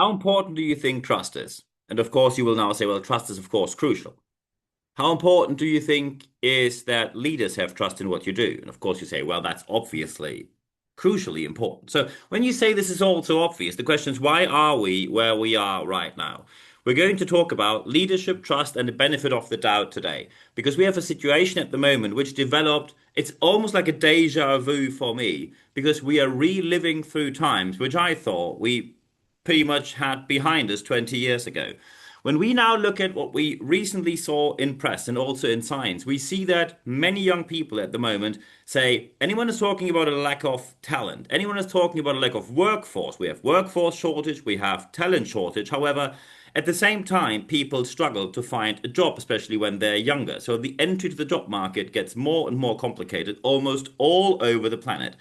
How important do you think trust is? And of course, you will now say, well, trust is, of course, crucial. How important do you think is that leaders have trust in what you do? And of course, you say, well, that's obviously crucially important. So when you say this is all so obvious, the question is, why are we where we are right now? We're going to talk about leadership, trust, and the benefit of the doubt today, because we have a situation at the moment which developed, it's almost like a deja vu for me, because we are reliving through times which I thought we pretty much had behind us 20 years ago. When we now look at what we recently saw in press and also in science, we see that many young people at the moment say anyone is talking about a lack of talent, anyone is talking about a lack of workforce. We have workforce shortage, we have talent shortage. However, at the same time, people struggle to find a job, especially when they're younger. So the entry to the job market gets more and more complicated almost all over the planet.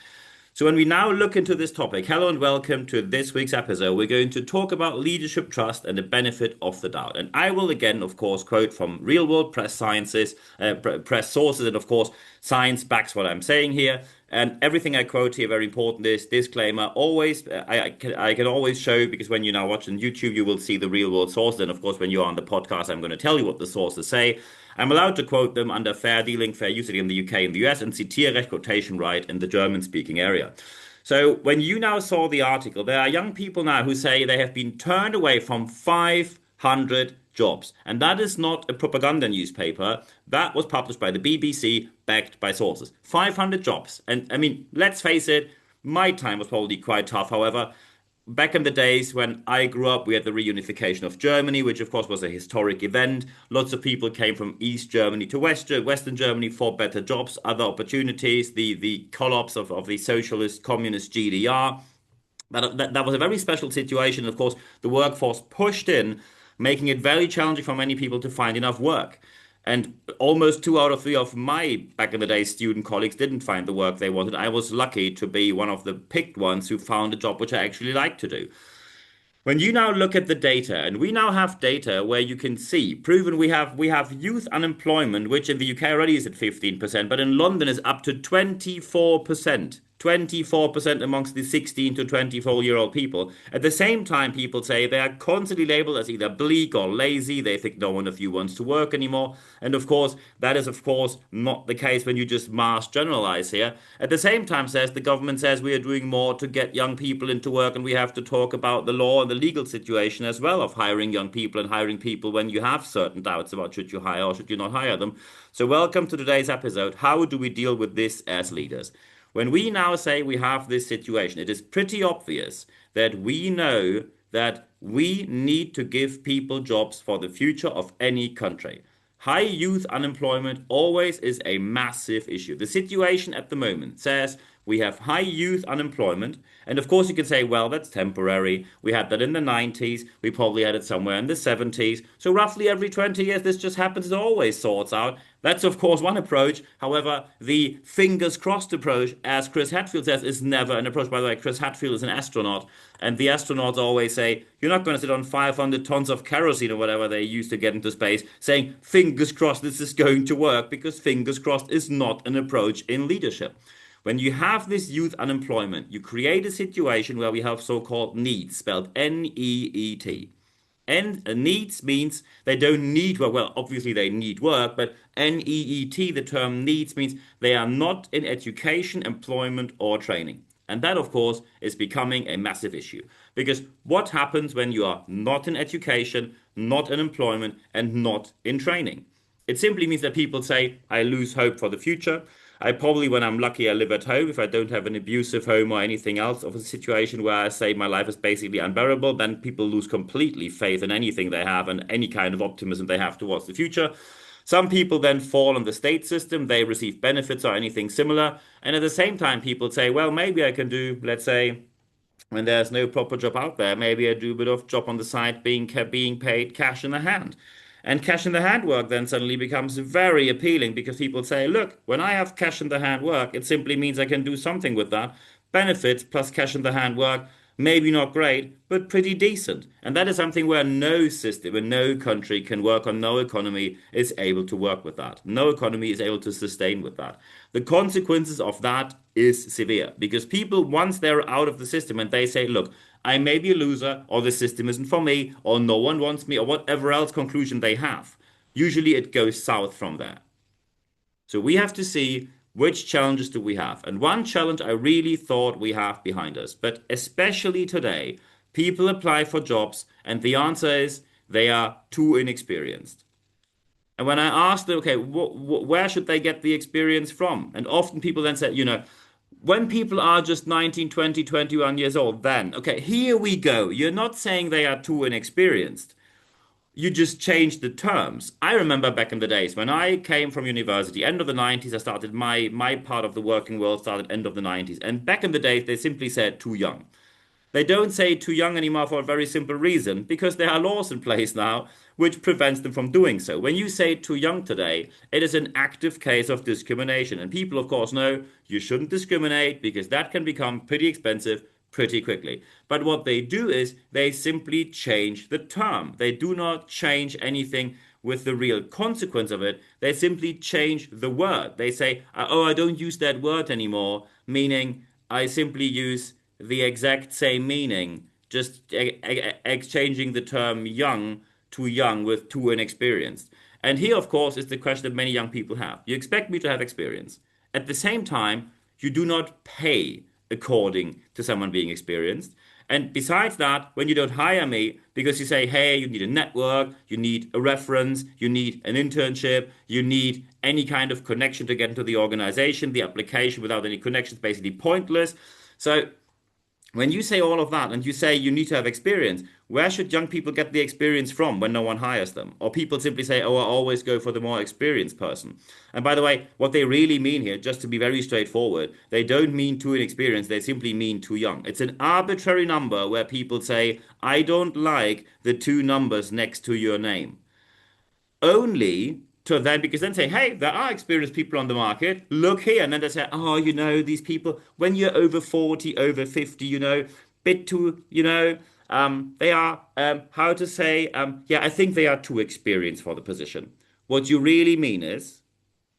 So when we now look into this topic, hello and welcome to this week's episode. We're going to talk about leadership trust and the benefit of the doubt. And I will again, of course, quote from real world press sciences, press sources, and of course, science backs what I'm saying here. And everything I quote here, very important, is disclaimer. Always, I can always show, because when you now watch on YouTube, you will see the real world source. And of course, when you're on the podcast, I'm going to tell you what the sources say. I'm allowed to quote them under fair dealing, fair usage in the UK and the US, and Zitierrecht quotation right in the German-speaking area. So when you now saw the article, there are young people now who say they have been turned away from 500 jobs. And that is not a propaganda newspaper. That was published by the BBC, backed by sources. 500 jobs. And I mean, let's face it, my time was probably quite tough. However, back in the days when I grew up, we had the reunification of Germany, which of course was a historic event. Lots of people came from East Germany to Western Germany for better jobs, other opportunities, the collapse of the socialist communist GDR. That was a very special situation. Of course, the workforce pushed in, making it very challenging for many people to find enough work. And almost 2 out of 3 of my back in the day student colleagues didn't find the work they wanted. I was lucky to be one of the picked ones who found a job which I actually like to do. When you now look at the data, and we now have data where you can see proven we have youth unemployment, which in the UK already is at 15%, but in London is up to 24%. 24% amongst the 16 to 24-year-old people. At the same time, people say they are constantly labeled as either bleak or lazy. They think no one of you wants to work anymore. And of course, that is of course not the case when you just mass generalize here. At the same time, says the government says we are doing more to get young people into work, and we have to talk about the law and the legal situation as well of hiring young people and hiring people when you have certain doubts about should you hire or should you not hire them. So welcome to today's episode. How do we deal with this as leaders? When we now say we have this situation, it is pretty obvious that we know that we need to give people jobs for the future of any country. High youth unemployment always is a massive issue. The situation at the moment says we have high youth unemployment. And of course, you can say, well, that's temporary. We had that in the 90s. We probably had it somewhere in the 70s. So roughly every 20 years, this just happens. It always sorts out. That's, of course, one approach. However, the fingers crossed approach, as Chris Hadfield says, is never an approach. By the way, Chris Hadfield is an astronaut. And the astronauts always say, you're not going to sit on 500 tons of kerosene or whatever they use to get into space, saying, fingers crossed this is going to work, because fingers crossed is not an approach in leadership. When you have this youth unemployment, you create a situation where we have so-called needs, spelled N-E-E-T. And needs means they don't need work. Well, obviously they need work, but N-E-E-T, the term needs, means they are not in education, employment, or training. And that, of course, is becoming a massive issue. Because what happens when you are not in education, not in employment, and not in training? It simply means that people say, I lose hope for the future. I probably, when I'm lucky, I live at home. If I don't have an abusive home or anything else of a situation where I say my life is basically unbearable, then people lose completely faith in anything they have and any kind of optimism they have towards the future. Some people then fall on the state system. They receive benefits or anything similar. And at the same time, people say, well, maybe I can do, let's say, when there's no proper job out there, maybe I do a bit of job on the side being paid cash in the hand. And cash in the hand work then suddenly becomes very appealing, because people say, look, when I have cash in the hand work, it simply means I can do something with that. Benefits plus cash in the hand work. Maybe not great, but pretty decent. And that is something where no system and no country can work on. No economy is able to work with that. No economy is able to sustain with that. The consequences of that is severe because people, once they're out of the system and they say, look, I may be a loser, or the system isn't for me, or no one wants me, or whatever else conclusion they have, usually it goes south from there. So we have to see which challenges do we have. And one challenge I really thought we have behind us, but especially today, people apply for jobs and the answer is they are too inexperienced. And when I asked them, okay, where should they get the experience from? And often people then say, when people are just 19, 20, 21 years old, then, okay, here we go. You're not saying they are too inexperienced. You just changed the terms. I remember back in the days when I came from university, end of the 90s, I started my part of the working world started end of the 90s. And back in the days, they simply said too young. They don't say too young anymore for a very simple reason, because there are laws in place now which prevents them from doing so. When you say too young today, it is an active case of discrimination. And people, of course, know you shouldn't discriminate because that can become pretty expensive pretty quickly. But what they do is they simply change the term. They do not change anything with the real consequence of it. They simply change the word. They say, oh, I don't use that word anymore, meaning I simply use the exact same meaning, just exchanging the term young to young with too inexperienced. And here, of course, is the question that many young people have. You expect me to have experience. At the same time, you do not pay according to someone being experienced. And besides that, when you don't hire me because you say, hey, you need a network, you need a reference, you need an internship, you need any kind of connection to get into the organization, the application without any connection is basically pointless. So when you say all of that and you say you need to have experience, where should young people get the experience from when no one hires them? Or people simply say, oh, I always go for the more experienced person. And by the way, what they really mean here, just to be very straightforward, they don't mean too inexperienced, they simply mean too young. It's an arbitrary number where people say, I don't like the two numbers next to your name. Only to then, because then say, hey, there are experienced people on the market, look here. And then they say, oh, these people, when you're over 40, over 50, bit too, they are, how to say, yeah, I think they are too experienced for the position. What you really mean is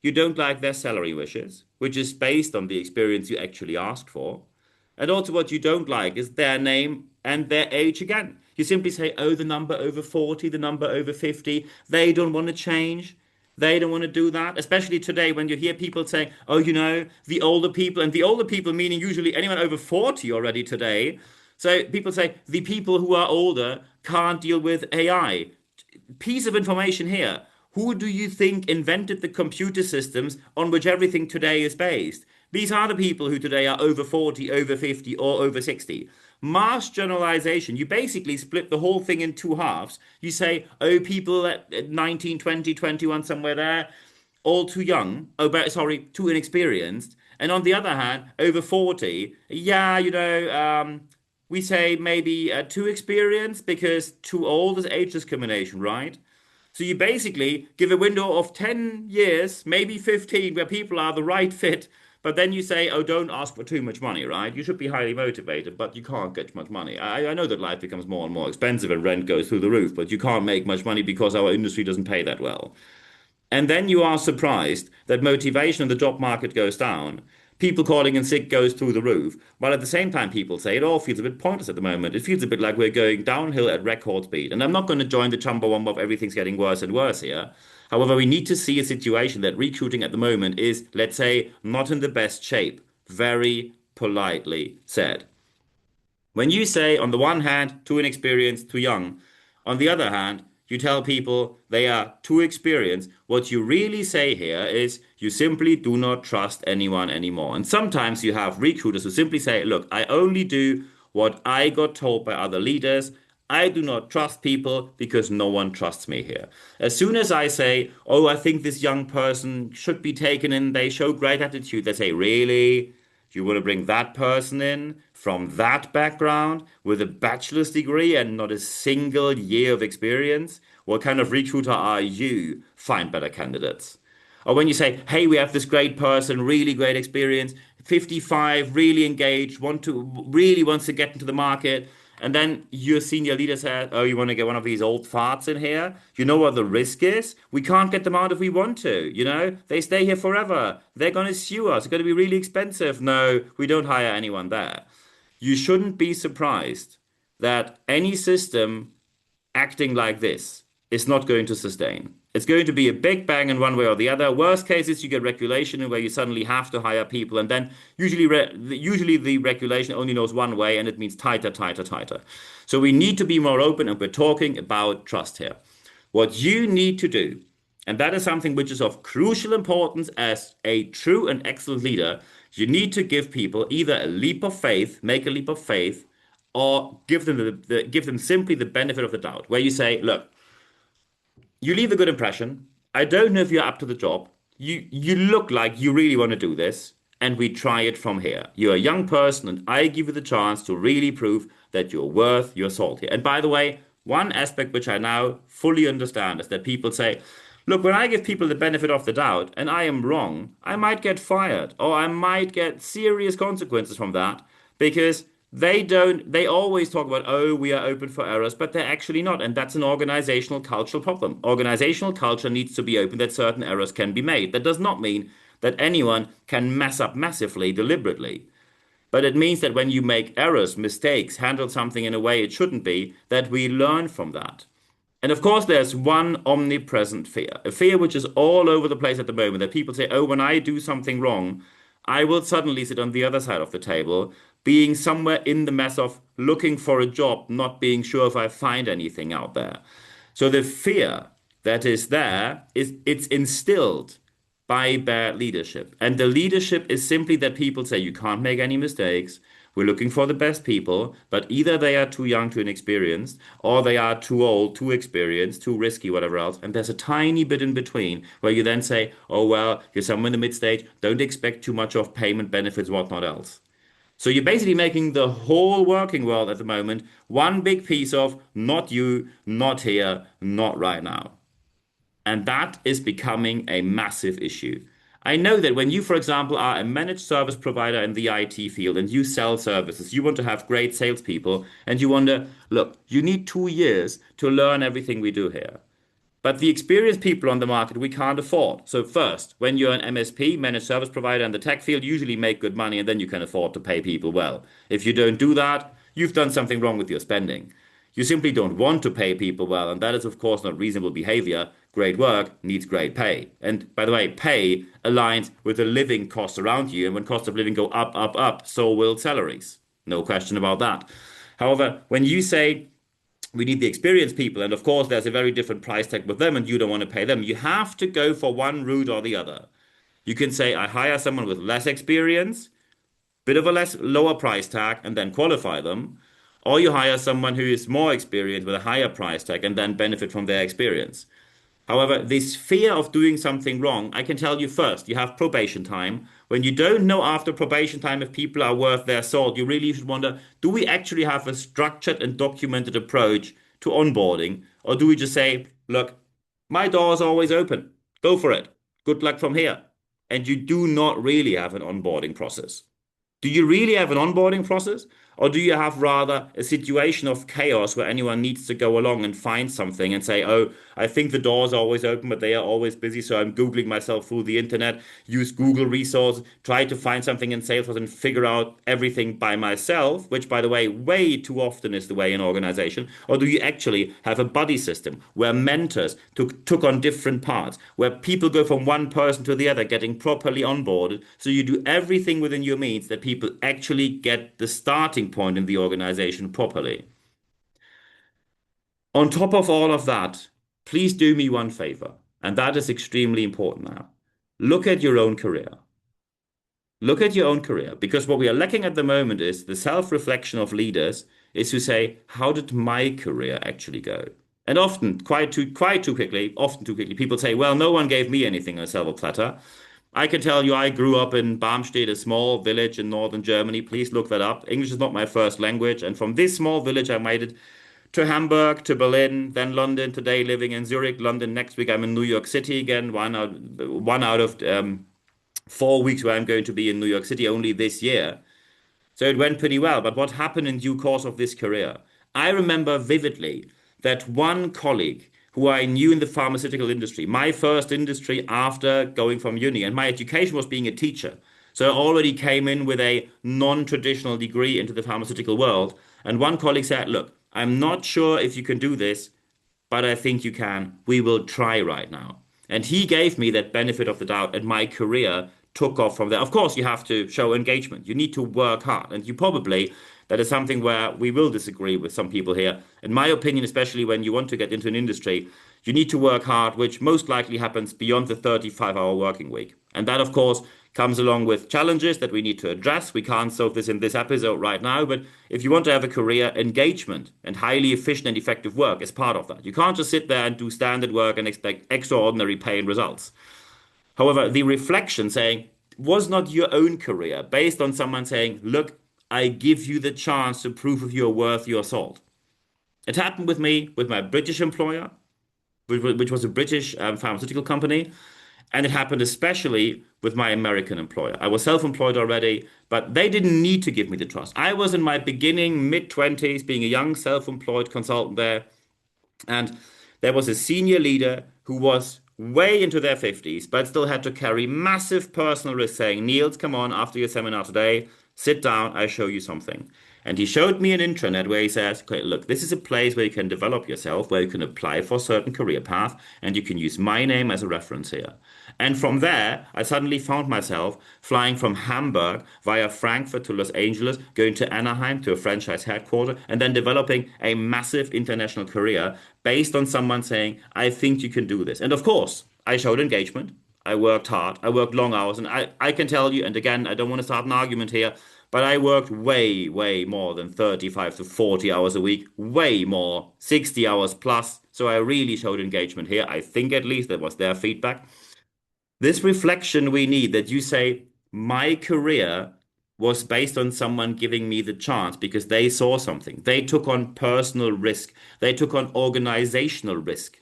you don't like their salary wishes, which is based on the experience you actually asked for. And also what you don't like is their name and their age again. You simply say, oh, the number over 40, the number over 50, they don't want to change. They don't want to do that, especially today when you hear people saying, oh, the older people, and the older people meaning usually anyone over 40 already today. So people say the people who are older can't deal with AI. Piece of information here. Who do you think invented the computer systems on which everything today is based? These are the people who today are over 40, over 50, or over 60. Mass generalization, you basically split the whole thing in two halves. You say, oh, people at 19, 20, 21, somewhere there, all too young. Oh, but sorry, too inexperienced. And on the other hand, over 40, yeah, we say maybe too experienced because too old is age discrimination, right? So you basically give a window of 10 years, maybe 15, where people are the right fit. But then you say, oh, don't ask for too much money, right? You should be highly motivated, but you can't get much money. I know that life becomes more and more expensive and rent goes through the roof, but you can't make much money because our industry doesn't pay that well. And then you are surprised that motivation in the job market goes down. People calling in sick goes through the roof. While at the same time, people say it all feels a bit pointless at the moment. It feels a bit like we're going downhill at record speed. And I'm not going to join the Chumbawamba of everything's getting worse and worse here. However, we need to see a situation that recruiting at the moment is, let's say, not in the best shape. Very politely said. When you say, on the one hand, too inexperienced, too young, on the other hand, you tell people they are too experienced, what you really say here is you simply do not trust anyone anymore. And sometimes you have recruiters who simply say, look, I only do what I got told by other leaders. I do not trust people because no one trusts me here. As soon as I say, oh, I think this young person should be taken in, they show great attitude, they say, really? You want to bring that person in from that background with a bachelor's degree and not a single year of experience? What kind of recruiter are you? Find better candidates. Or when you say, hey, we have this great person, really great experience, 55, really engaged, really wants to get into the market. And then your senior leader says, "Oh, you want to get one of these old farts in here? You know what the risk is? We can't get them out if we want to. They stay here forever. They're going to sue us. It's going to be really expensive. No, we don't hire anyone there." You shouldn't be surprised that any system acting like this is not going to sustain. It's going to be a big bang in one way or the other. Worst case is you get regulation where you suddenly have to hire people, and then usually the regulation only knows one way, and it means tighter, tighter, tighter. So we need to be more open, and we're talking about trust here. What you need to do, and that is something which is of crucial importance as a true and excellent leader, you need to give people either a leap of faith, make a leap of faith, or give them simply the benefit of the doubt, where you say, "Look, you leave a good impression. I don't know if you're up to the job. You look like you really want to do this, and we try it from here. You're a young person, and I give you the chance to really prove that you're worth your salt here." And by the way, one aspect which I now fully understand is that people say, "Look, when I give people the benefit of the doubt and I am wrong, I might get fired or I might get serious consequences from that because they always talk about, oh, we are open for errors, but they're actually not. And that's an organizational cultural problem. Organizational culture needs to be open that certain errors can be made. That does not mean that anyone can mess up massively deliberately. But it means that when you make errors, mistakes, handle something in a way it shouldn't be, that we learn from that. And of course, there's one omnipresent fear, a fear which is all over the place at the moment, that people say, oh, when I do something wrong, I will suddenly sit on the other side of the table, being somewhere in the mess of looking for a job, not being sure if I find anything out there. So the fear that is there it's instilled by bad leadership. And the leadership is simply that people say you can't make any mistakes. We're looking for the best people, but either they are too young, too inexperienced, or they are too old, too experienced, too risky, whatever else. And there's a tiny bit in between where you then say, oh, well, you're somewhere in the mid stage. Don't expect too much of payment benefits, whatnot else. So you're basically making the whole working world at the moment one big piece of not you, not here, not right now. And that is becoming a massive issue. I know that when you, for example, are a managed service provider in the IT field and you sell services, you want to have great salespeople, and you wonder, look, you need 2 years to learn everything we do here. But the experienced people on the market we can't afford. So first, when you're an MSP, managed service provider in the tech field, you usually make good money and then you can afford to pay people well. If you don't do that, you've done something wrong with your spending. You simply don't want to pay people well, and that is, of course, not reasonable behavior. Great work needs great pay. And by the way, pay aligns with the living costs around you, and when costs of living go up, up, up, so will salaries. No question about that. However, when you say we need the experienced people, and of course, there's a very different price tag with them, and you don't want to pay them, you have to go for one route or the other. You can say, I hire someone with less experience, bit of a lower price tag, and then qualify them. Or you hire someone who is more experienced with a higher price tag and then benefit from their experience. However, this fear of doing something wrong, I can tell you first, you have probation time. When you don't know after probation time if people are worth their salt, you really should wonder, do we actually have a structured and documented approach to onboarding? Or do we just say, look, my door is always open. Go for it. Good luck from here. And you do not really have an onboarding process. Do you really have an onboarding process? Or do you have rather a situation of chaos where anyone needs to go along and find something and say, oh, I think the doors are always open, but they are always busy, so I'm Googling myself through the internet, use Google resources, try to find something in Salesforce and figure out everything by myself, which, by the way, way too often is the way in organization? Or do you actually have a buddy system where mentors took on different parts, where people go from one person to the other, getting properly onboarded, so you do everything within your means that people actually get the starting point in the organization properly. On top of all of that, please do me one favor, and that is extremely important now. Look at your own career. Look at your own career, because what we are lacking at the moment is the self-reflection of leaders is to say, how did my career actually go? And often, quite too quickly, often too quickly, people say, well, no one gave me anything on a silver platter. I can tell you I grew up in Barmstedt, a small village in northern Germany. Please look that up. English is not my first language. And from this small village, I made it to Hamburg, to Berlin, then London, today living in Zurich, London. Next week, I'm in New York City again, one out of 4 weeks where I'm going to be in New York City only this year. So it went pretty well. But what happened in due course of this career? I remember vividly that one colleague who I knew in the pharmaceutical industry, my first industry after going from uni, and my education was being a teacher. So I already came in with a non-traditional degree into the pharmaceutical world. And one colleague said, look, I'm not sure if you can do this, but I think you can. We will try right now. And he gave me that benefit of the doubt, and my career took off from there. Of course, you have to show engagement. You need to work hard. And you probably, that is something where we will disagree with some people here. In my opinion, especially when you want to get into an industry, you need to work hard, which most likely happens beyond the 35-hour working week. And that, of course, comes along with challenges that we need to address. We can't solve this in this episode right now, but if you want to have a career, engagement and highly efficient and effective work is part of that. You can't just sit there and do standard work and expect extraordinary pay and results. However, the reflection saying, was not your own career based on someone saying, look, I give you the chance to prove if you're worth your salt. It happened with me, with my British employer, which was a British pharmaceutical company. And it happened especially with my American employer. I was self-employed already, but they didn't need to give me the trust. I was in my beginning mid-20s, being a young self-employed consultant there. And there was a senior leader who was way into their 50s, but still had to carry massive personal risk saying, Niels, come on, after your seminar today, sit down, I show you something. And he showed me an intranet where he says, okay, look, this is a place where you can develop yourself, where you can apply for a certain career path, and you can use my name as a reference here. And from there, I suddenly found myself flying from Hamburg via Frankfurt to Los Angeles, going to Anaheim to a franchise headquarters, and then developing a massive international career based on someone saying, I think you can do this. And of course, I showed engagement. I worked hard. I worked long hours. And I can tell you, and again, I don't want to start an argument here, but I worked way, way more than 35 to 40 hours a week, way more, 60 hours plus. So I really showed engagement here. I think at least that was their feedback. This reflection we need that you say, my career was based on someone giving me the chance because they saw something. They took on personal risk. They took on organizational risk.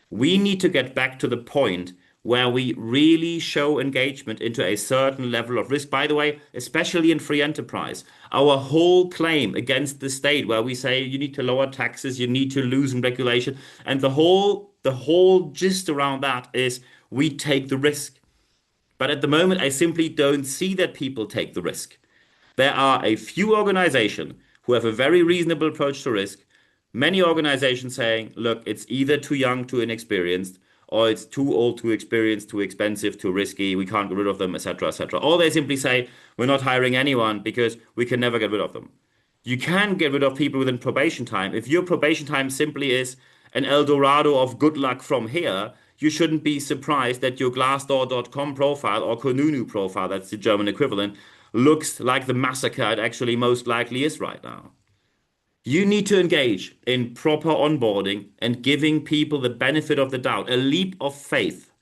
We need to get back to the point where we really show engagement into a certain level of risk. By the way, especially in free enterprise, our whole claim against the state, where we say you need to lower taxes, you need to loosen regulation, and the whole gist around that is we take the risk. But at the moment, I simply don't see that people take the risk. There are a few organizations who have a very reasonable approach to risk. Many organizations saying, look, it's either too young, too inexperienced, or it's too old, too experienced, too expensive, too risky, we can't get rid of them, etc., etc. Or they simply say, we're not hiring anyone because we can never get rid of them. You can get rid of people within probation time. If your probation time simply is an El Dorado of good luck from here, you shouldn't be surprised that your Glassdoor.com profile or Kununu profile, that's the German equivalent, looks like the massacre it actually most likely is right now. You need to engage in proper onboarding and giving people the benefit of the doubt, a leap of faith,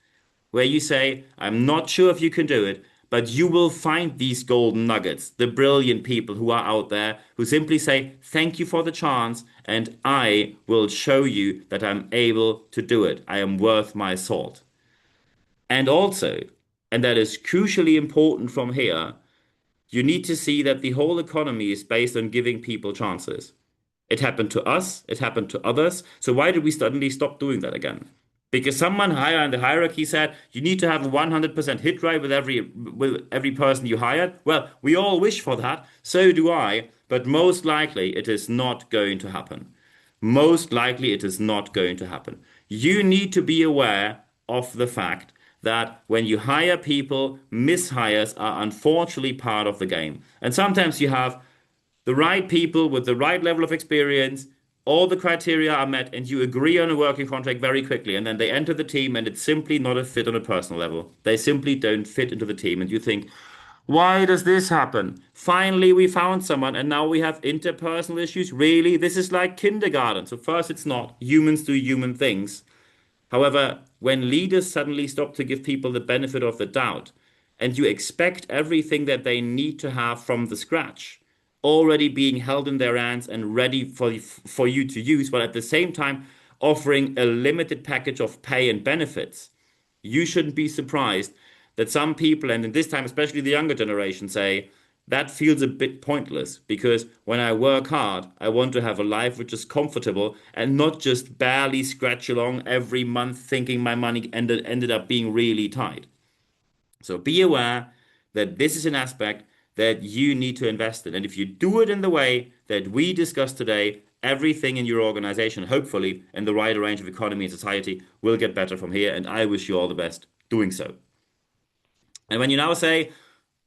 where you say, I'm not sure if you can do it, but you will find these golden nuggets, the brilliant people who are out there who simply say, thank you for the chance, and I will show you that I'm able to do it. I am worth my salt. And also, and that is crucially important from here, you need to see that the whole economy is based on giving people chances. It happened to us, it happened to others. So why did we suddenly stop doing that again? Because someone higher in the hierarchy said you need to have a 100% hit rate with every person you hired. Well, we all wish for that, so do I, but most likely it is not going to happen. Most likely it is not going to happen. You need to be aware of the fact that when you hire people, mishires are unfortunately part of the game. And sometimes you have the right people with the right level of experience, all the criteria are met, and you agree on a working contract very quickly. And then they enter the team, and it's simply not a fit on a personal level. They simply don't fit into the team. And you think, why does this happen? Finally, we found someone, and now we have interpersonal issues. Really? This is like kindergarten. So, first, it's not. Humans do human things. However, when leaders suddenly stop to give people the benefit of the doubt, and you expect everything that they need to have from the scratch, already being held in their hands and ready for you to use, but at the same time offering a limited package of pay and benefits, you shouldn't be surprised that some people, and in this time, especially the younger generation, say, that feels a bit pointless because when I work hard, I want to have a life which is comfortable and not just barely scratch along every month thinking my money ended up being really tight. So be aware that this is an aspect that you need to invest in. And if you do it in the way that we discussed today, everything in your organization, hopefully in the wider range of economy and society, will get better from here. And I wish you all the best doing so. And when you now say,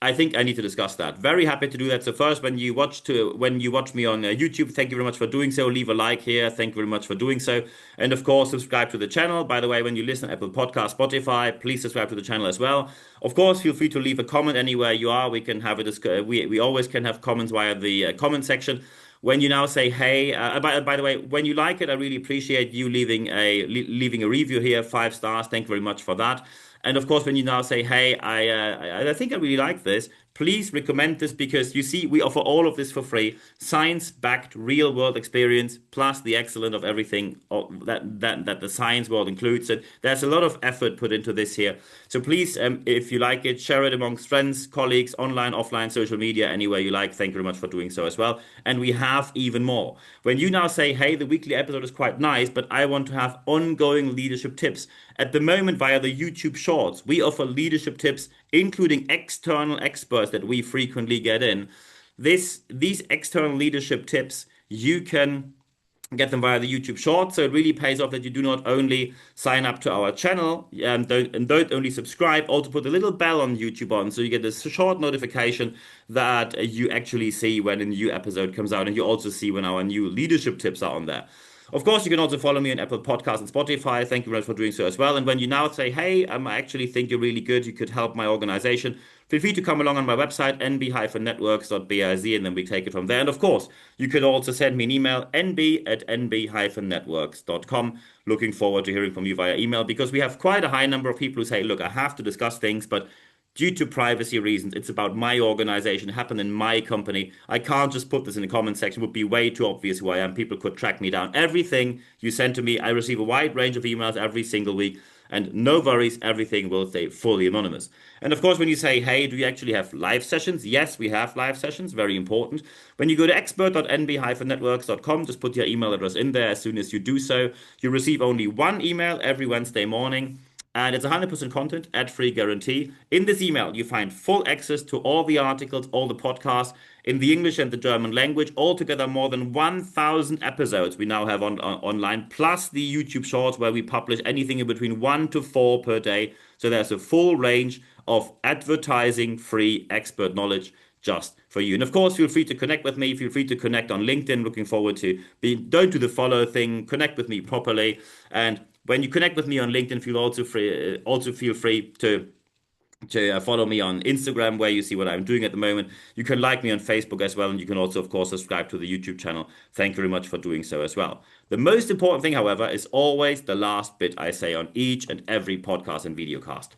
I think I need to discuss that. Very happy to do that. So first, when you watch me on YouTube, thank you very much for doing so. Leave a like here. Thank you very much for doing so. And of course, subscribe to the channel. By the way, when you listen to Apple Podcast, Spotify, please subscribe to the channel as well. Of course, feel free to leave a comment anywhere you are. We can have we always can have comments via the comment section. When you now say, hey, by the way, when you like it, I really appreciate you leaving a review here, 5 stars. Thank you very much for that. And of course, when you now say, hey, I think I really like this, please recommend this because you see, we offer all of this for free. Science-backed real world experience, plus the excellence of everything that the science world includes. And there's a lot of effort put into this here. So please, if you like it, share it amongst friends, colleagues, online, offline, social media, anywhere you like. Thank you very much for doing so as well. And we have even more. When you now say, hey, the weekly episode is quite nice, but I want to have ongoing leadership tips. At the moment, via the YouTube Shorts, we offer leadership tips, including external experts that we frequently get in. These external leadership tips, you can get them via the YouTube Shorts. So it really pays off that you do not only sign up to our channel and don't only subscribe, also put a little bell on YouTube on so you get a short notification that you actually see when a new episode comes out, and you also see when our new leadership tips are on there. Of course, you can also follow me on Apple Podcasts and Spotify. Thank you very much for doing so as well. And when you now say, hey, I actually think you're really good, you could help my organization, feel free to come along on my website, nb-networks.biz, and then we take it from there. And of course, you could also send me an email, nb@nb-networks.com. Looking forward to hearing from you via email because we have quite a high number of people who say, look, I have to discuss things, but due to privacy reasons, it's about my organization, happened in my company. I can't just put this in the comment section. It would be way too obvious who I am. People could track me down. Everything you send to me, I receive a wide range of emails every single week. And no worries, everything will stay fully anonymous. And of course, when you say, hey, do you actually have live sessions? Yes, we have live sessions, very important. When you go to expert.nb-networks.com, just put your email address in there. As soon as you do so, you receive only one email every Wednesday morning. And it's 100% content, ad-free guarantee. In this email, you find full access to all the articles, all the podcasts in the English and the German language, altogether more than 1,000 episodes we now have online, plus the YouTube Shorts where we publish anything in between 1 to 4 per day. So there's a full range of advertising-free expert knowledge just for you. And of course, feel free to connect with me. Feel free to connect on LinkedIn. Looking forward to don't do the follow thing. Connect with me properly. And when you connect with me on LinkedIn, also feel free to follow me on Instagram, where you see what I'm doing at the moment. You can like me on Facebook as well, and you can also, of course, subscribe to the YouTube channel. Thank you very much for doing so as well. The most important thing, however, is always the last bit I say on each and every podcast and videocast.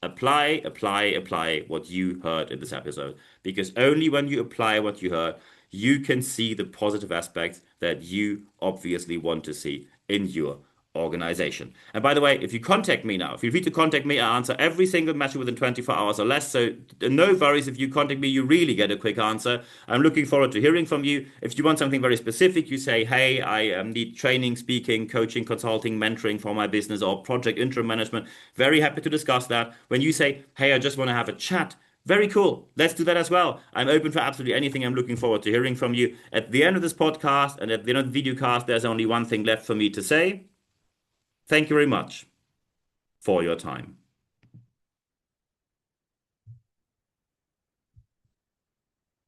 Apply, apply, apply what you heard in this episode. Because only when you apply what you heard, you can see the positive aspects that you obviously want to see in your organization. And by the way, if you contact me now, feel free to contact me. I answer every single message within 24 hours or less. So no worries. If you contact me, you really get a quick answer. I'm looking forward to hearing from you. If you want something very specific, you say, hey, I need training, speaking, coaching, consulting, mentoring for my business or project interim management. Very happy to discuss that. When you say, hey, I just want to have a chat, very cool. Let's do that as well. I'm open for absolutely anything. I'm looking forward to hearing from you. At the end of this podcast and at the end of the videocast, there's only one thing left for me to say. Thank you very much for your time.